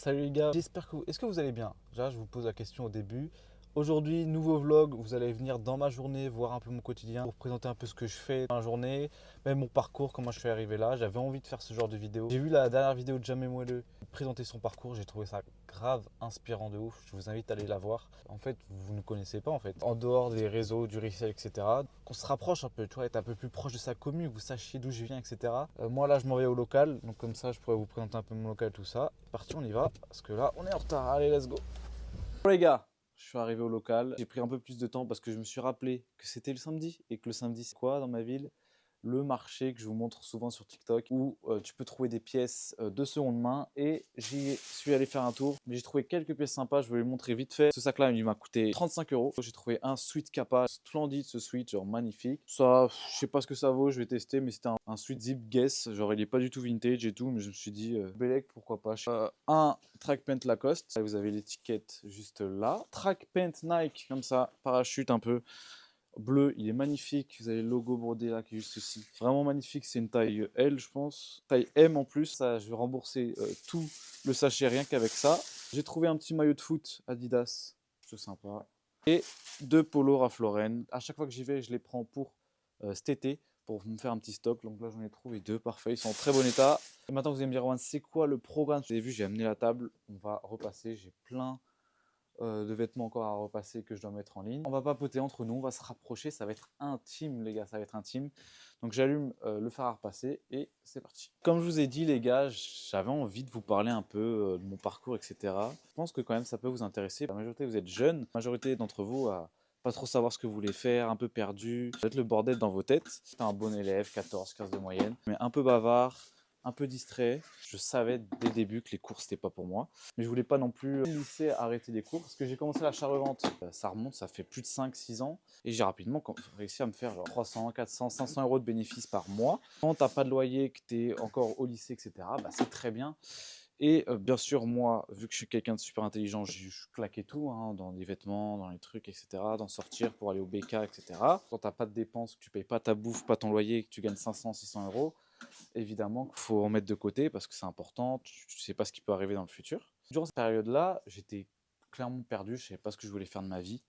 Salut les gars, j'espère que est-ce que vous allez bien? Déjà, je vous pose la question au début. Aujourd'hui, nouveau vlog, vous allez venir dans ma journée, voir un peu mon quotidien, pour présenter un peu ce que je fais dans la journée, même mon parcours, comment je suis arrivé là. J'avais envie de faire ce genre de vidéo. J'ai vu la dernière vidéo de Jamé Moelleux présenter son parcours, j'ai trouvé ça grave inspirant de ouf. Je vous invite à aller la voir. En fait, vous ne connaissez pas en fait. En dehors des réseaux, du resell, etc. Qu'on se rapproche un peu, tu vois, être un peu plus proche de sa commune, que vous sachiez d'où je viens, etc. Moi là, je m'en vais au local, donc comme ça, je pourrais vous présenter un peu mon local, tout ça. C'est parti, on y va, parce que là, on est en retard. Allez, let's go. Bon les gars, je suis arrivé au local. J'ai pris un peu plus de temps parce que je me suis rappelé que c'était le samedi et que le samedi c'est quoi dans ma ville? Le marché que je vous montre souvent sur TikTok où tu peux trouver des pièces de seconde main et j'y suis allé faire un tour. Mais j'ai trouvé quelques pièces sympas, je vais les montrer vite fait. Ce sac là il m'a coûté 35 euros. J'ai trouvé un sweat Kappa, splendide ce sweat, genre magnifique. Ça, je sais pas ce que ça vaut, je vais tester, mais c'était un sweat zip Guess. Genre il est pas du tout vintage et tout, mais je me suis dit, Bellec pourquoi pas. Un track pant Lacoste, vous avez l'étiquette juste là. Track pant Nike, comme ça, parachute un peu. Bleu, il est magnifique. Vous avez le logo brodé là qui est juste ici. Vraiment magnifique. C'est une taille L, je pense. Taille M en plus. Ça, je vais rembourser tout le sachet rien qu'avec ça. J'ai trouvé un petit maillot de foot Adidas. C'est sympa. Et deux polos Ralph Lauren. À chaque fois que j'y vais, je les prends pour cet été pour me faire un petit stock. Donc là, j'en ai trouvé deux. Parfait. Ils sont en très bon état. Et maintenant, vous allez me dire, c'est quoi le programme? Vous avez vu, j'ai amené la table. On va repasser. J'ai plein de vêtements encore à repasser que je dois mettre en ligne. On va papoter entre nous, on va se rapprocher, ça va être intime les gars, ça va être intime. Donc j'allume le fer à repasser et c'est parti. Comme je vous ai dit les gars, j'avais envie de vous parler un peu de mon parcours, etc. Je pense que quand même ça peut vous intéresser. La majorité vous êtes jeunes, la majorité d'entre vous a pas trop savoir ce que vous voulez faire, un peu perdu, peut-être le bordel dans vos têtes. J'étais un bon élève, 14, 15 de moyenne, mais un peu bavard, un peu distrait. Je savais dès le début que les cours c'était pas pour moi, mais je voulais pas non plus lycée arrêter les cours parce que j'ai commencé l'achat-revente. Ça remonte, ça fait plus de 5-6 ans et j'ai rapidement réussi à me faire genre 300, 400, 500 euros de bénéfices par mois. Quand t'as pas de loyer, que t'es encore au lycée, etc., bah, c'est très bien. Et bien sûr, moi, vu que je suis quelqu'un de super intelligent, je claquais tout, hein, dans les vêtements, dans les trucs, etc., d'en sortir pour aller au BK, etc. Quand t'as pas de dépenses, que tu payes pas ta bouffe, pas ton loyer, que tu gagnes 500, 600 euros, évidemment qu'il faut en mettre de côté parce que c'est important, tu ne sais pas ce qui peut arriver dans le futur. Durant cette période-là, j'étais clairement perdu, je ne savais pas ce que je voulais faire de ma vie.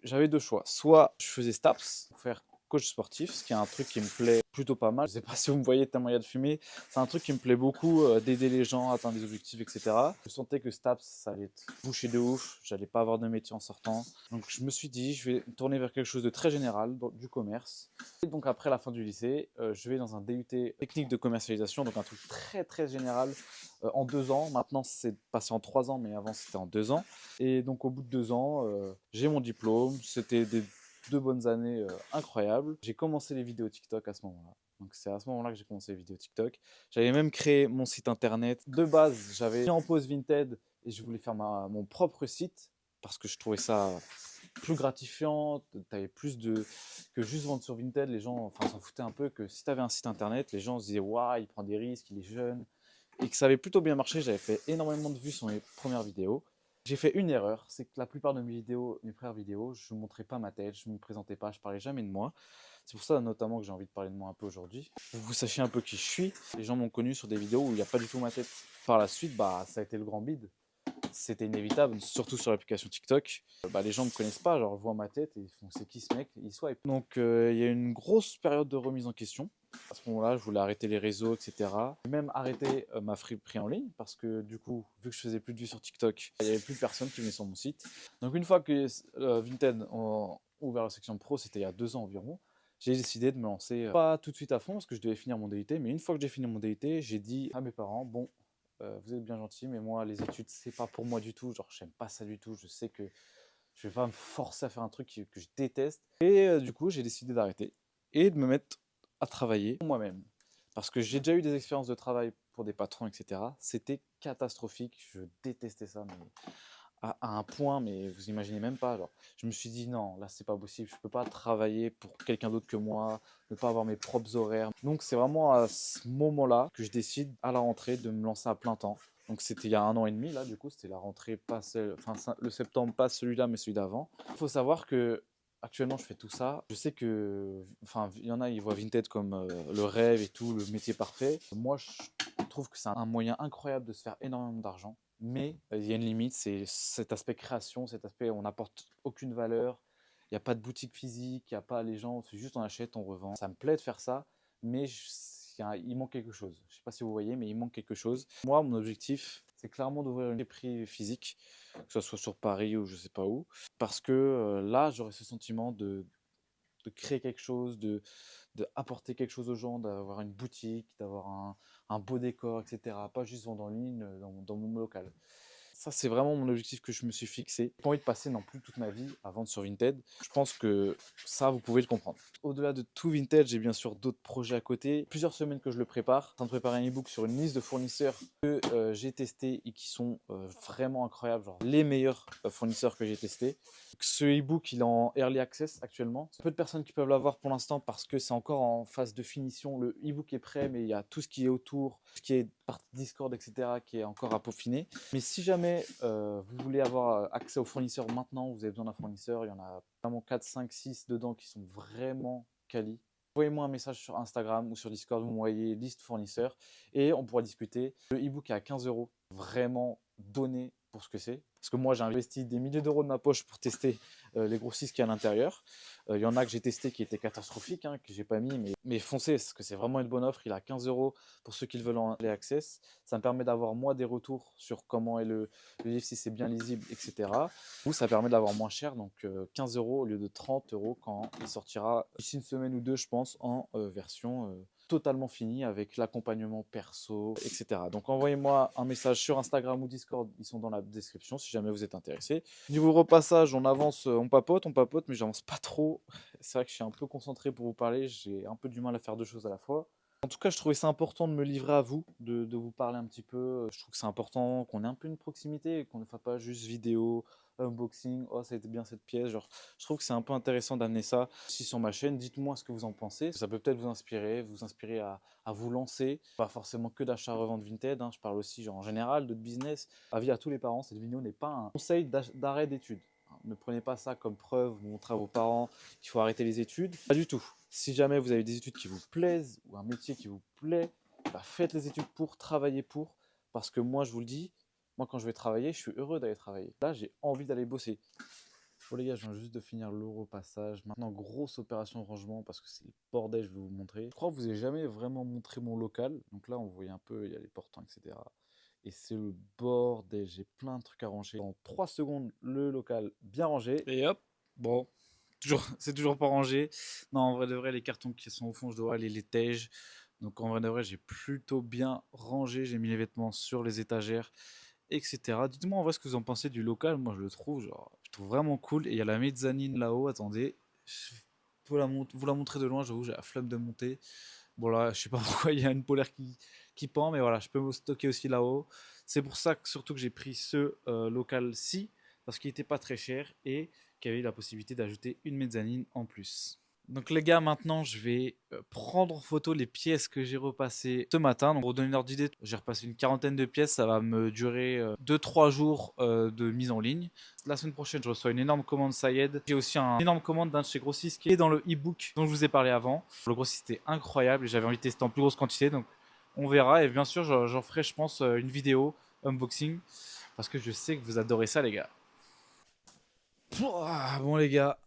J'avais deux choix, soit je faisais STAPS, pour faire coach sportif, ce qui est un truc qui me plaît plutôt pas mal. Je sais pas si vous me voyez tellement il y a de fumée, c'est un truc qui me plaît beaucoup, d'aider les gens à atteindre des objectifs, etc. Je sentais que STAPS, ça allait être bouché de ouf, j'allais pas avoir de métier en sortant. Donc je me suis dit, je vais tourner vers quelque chose de très général, du commerce. Et donc après la fin du lycée, je vais dans un DUT technique de commercialisation, donc un truc très très général en 2 ans. Maintenant c'est passé en 3 ans, mais avant c'était en 2 ans. Et donc au bout de 2 ans, j'ai mon diplôme. C'était des 2 bonnes années incroyables. J'ai commencé les vidéos TikTok à ce moment-là. Donc c'est à ce moment-là que j'ai commencé les vidéos TikTok. J'avais même créé mon site internet. De base, j'avais mis en pause Vinted et je voulais faire mon propre site parce que je trouvais ça plus gratifiant, tu avais plus de que juste vendre sur Vinted, les gens enfin s'en foutaient un peu que si tu avais un site internet, les gens se disaient waouh, il prend des risques, il est jeune et que ça avait plutôt bien marché, j'avais fait énormément de vues sur mes premières vidéos. J'ai fait une erreur, c'est que la plupart de mes vidéos, mes premières vidéos, je ne montrais pas ma tête, je ne me présentais pas, je parlais jamais de moi. C'est pour ça notamment que j'ai envie de parler de moi un peu aujourd'hui. Pour que vous sachiez un peu qui je suis, les gens m'ont connu sur des vidéos où il n'y a pas du tout ma tête. Par la suite, bah, ça a été le grand bide. C'était inévitable, surtout sur l'application TikTok. Les gens me connaissent pas, genre voient ma tête et ils font c'est qui ce mec, ils swipe. Donc il y a une grosse période de remise en question. À ce moment-là, je voulais arrêter les réseaux, etc. J'ai même arrêté ma friperie en ligne parce que du coup, vu que je faisais plus de vues sur TikTok, il n'y avait plus personne qui venait sur mon site. Donc une fois que Vinted a ouvert la section pro, c'était il y a 2 ans environ, j'ai décidé de me lancer, pas tout de suite à fond parce que je devais finir mon DUT, mais une fois que j'ai fini mon DUT, j'ai dit à mes parents, bon, vous êtes bien gentils, mais moi, les études, c'est pas pour moi du tout. Genre, j'aime pas ça du tout. Je sais que je vais pas me forcer à faire un truc que je déteste. Et du coup, j'ai décidé d'arrêter et de me mettre à travailler pour moi-même. Parce que j'ai déjà eu des expériences de travail pour des patrons, etc. C'était catastrophique. Je détestais ça. Mais à un point, mais vous imaginez même pas. Alors, je me suis dit non, là c'est pas possible, je peux pas travailler pour quelqu'un d'autre que moi, ne pas avoir mes propres horaires. Donc c'est vraiment à ce moment-là que je décide à la rentrée de me lancer à plein temps. Donc c'était il y a 1 an et demi là, du coup c'était la rentrée, pas enfin le septembre, pas celui-là mais celui d'avant. Il faut savoir que actuellement je fais tout ça. Je sais que, enfin il y en a ils voient Vinted comme le rêve et tout, le métier parfait. Moi je trouve que c'est un moyen incroyable de se faire énormément d'argent. mais il y a une limite, c'est cet aspect création, cet aspect on n'apporte aucune valeur, il n'y a pas de boutique physique, il n'y a pas les gens, c'est juste on achète, on revend. Ça me plaît de faire ça, mais il manque quelque chose. Je ne sais pas si vous voyez, mais il manque quelque chose. Moi, mon objectif, c'est clairement d'ouvrir une friperie physique, que ce soit sur Paris ou je ne sais pas où, parce que là, j'aurais ce sentiment de créer quelque chose, de apporter quelque chose aux gens, d'avoir une boutique, d'avoir un beau décor, etc. Pas juste vendre en ligne dans mon local. Ça, c'est vraiment mon objectif que je me suis fixé. J'ai pas envie de passer non plus toute ma vie à vendre sur Vinted. Je pense que ça, vous pouvez le comprendre. Au-delà de tout Vinted, j'ai bien sûr d'autres projets à côté. Plusieurs semaines que je le prépare. Je suis en train de préparer un ebook sur une liste de fournisseurs que j'ai testés et qui sont vraiment incroyables. Genre les meilleurs fournisseurs que j'ai testés. Ce e-book, il est en early access actuellement. Peu de personnes qui peuvent l'avoir pour l'instant parce que c'est encore en phase de finition. Le e-book est prêt, mais il y a tout ce qui est autour, tout ce qui est partie Discord, etc., qui est encore à peaufiner. Mais si jamais vous voulez avoir accès aux fournisseurs maintenant, vous avez besoin d'un fournisseur, il y en a vraiment 4, 5, 6 dedans qui sont vraiment quali. Envoyez-moi un message sur Instagram ou sur Discord, vous m'envoyez liste fournisseurs et on pourra discuter. Le e-book est à 15 euros, vraiment donné pour ce que c'est. Parce que moi, j'ai investi des milliers d'euros de ma poche pour tester les grossistes qu'il y a à l'intérieur. Il y en a que j'ai testé qui étaient catastrophiques, hein, que j'ai pas mis, mais foncez, parce que c'est vraiment une bonne offre. Il est à 15 euros pour ceux qui veulent en aller access. Ça me permet d'avoir moi des retours sur comment est le livre, si c'est bien lisible, etc. Ou ça permet d'avoir moins cher, donc 15 euros au lieu de 30 euros quand il sortira d'ici une semaine ou deux, je pense, en version totalement finie avec l'accompagnement perso, etc. Donc envoyez-moi un message sur Instagram ou Discord, ils sont dans la description si jamais vous êtes intéressé. Niveau repassage, on avance, on papote, mais j'avance pas trop. C'est vrai que je suis un peu concentré pour vous parler, j'ai un peu du mal à faire deux choses à la fois. En tout cas, je trouvais ça important de me livrer à vous, de vous parler un petit peu. Je trouve que c'est important qu'on ait un peu une proximité, qu'on ne fasse pas juste vidéo, unboxing, oh ça a été bien cette pièce. Genre, je trouve que c'est un peu intéressant d'amener ça aussi sur ma chaîne. Dites-moi ce que vous en pensez. Ça peut peut-être vous inspirer à vous lancer. Pas forcément que d'achat-revente Vinted, hein. Je parle aussi genre, en général de business. Avis à tous les parents, cette vidéo n'est pas un conseil d'arrêt d'études. Ne prenez pas ça comme preuve, vous montrez à vos parents qu'il faut arrêter les études. Pas du tout. Si jamais vous avez des études qui vous plaisent ou un métier qui vous plaît, bah faites les études pour, travailler pour. Parce que moi, je vous le dis, moi, quand je vais travailler, je suis heureux d'aller travailler. Là, j'ai envie d'aller bosser. Bon, les gars, je viens juste de finir le repassage. Maintenant, grosse opération de rangement parce que c'est le bordel, je vais vous montrer. Je crois que je vous ai jamais vraiment montré mon local. Donc là, on voit un peu, il y a les portants, etc. Et c'est le bordel. J'ai plein de trucs à ranger. En 3 secondes, le local bien rangé. Et hop, bon, c'est toujours pas rangé. Non, en vrai de vrai, les cartons qui sont au fond, je dois aller les tèges. Donc en vrai de vrai, j'ai plutôt bien rangé. J'ai mis les vêtements sur les étagères, etc. Dites-moi en vrai ce que vous en pensez du local. Moi, je le trouve, genre, je trouve vraiment cool. Et il y a la mezzanine là-haut. Attendez, je peux vous la montrer de loin. J'avoue, j'ai la flemme de monter. Bon là, je sais pas pourquoi il y a une polaire qui pend, mais voilà, je peux me stocker aussi là-haut. C'est pour ça que surtout que j'ai pris ce local-ci, parce qu'il n'était pas très cher et qu'il y avait la possibilité d'ajouter une mezzanine en plus. Donc les gars, maintenant je vais prendre en photo les pièces que j'ai repassées ce matin. Donc pour vous donner une ordre d'idée, j'ai repassé une quarantaine de pièces, ça va me durer 2-3 jours de mise en ligne. La semaine prochaine, je reçois une énorme commande Sayed. J'ai aussi une énorme commande d'un de chez Grossiste qui est dans le e-book dont je vous ai parlé avant. Le Grossiste était incroyable et j'avais envie de tester en plus grosse quantité, donc on verra. Et bien sûr, j'en ferai, je pense, une vidéo unboxing parce que je sais que vous adorez ça, les gars. Bon les gars,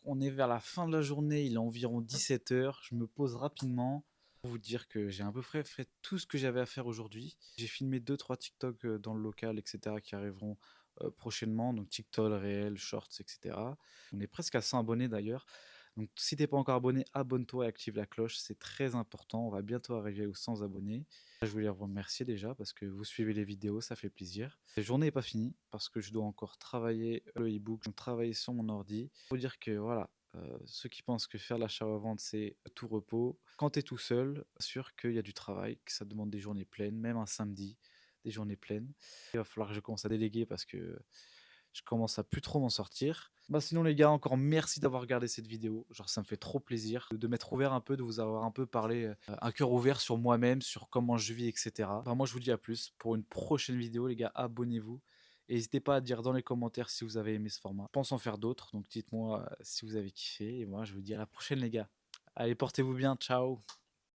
on est vers la fin de la journée, il est environ 17 h. Je me pose rapidement pour vous dire que j'ai à peu près fait tout ce que j'avais à faire aujourd'hui. J'ai filmé 2-3 TikTok dans le local, etc. qui arriveront prochainement. Donc TikTok, réel, shorts, etc. On est presque à 100 abonnés d'ailleurs. Donc si t'es pas encore abonné, abonne-toi et active la cloche, c'est très important. On va bientôt arriver aux 100 abonnés. Je voulais vous remercier déjà parce que vous suivez les vidéos, ça fait plaisir. La journée n'est pas finie parce que je dois encore travailler le e-book, travailler sur mon ordi. Il faut dire que voilà, ceux qui pensent que faire l'achat-revente c'est tout repos, quand tu es tout seul, sûr qu'il y a du travail, que ça demande des journées pleines, même un samedi, des journées pleines. Il va falloir que je commence à déléguer parce que je commence à plus trop m'en sortir. Bah sinon les gars, encore merci d'avoir regardé cette vidéo. Genre ça me fait trop plaisir de m'être ouvert un peu, de vous avoir un peu parlé, un cœur ouvert sur moi-même, sur comment je vis, etc. Enfin, moi je vous dis à plus pour une prochaine vidéo les gars, abonnez-vous. Et n'hésitez pas à dire dans les commentaires si vous avez aimé ce format. Je pense en faire d'autres, donc dites-moi si vous avez kiffé. Et moi je vous dis à la prochaine les gars. Allez, portez-vous bien, ciao.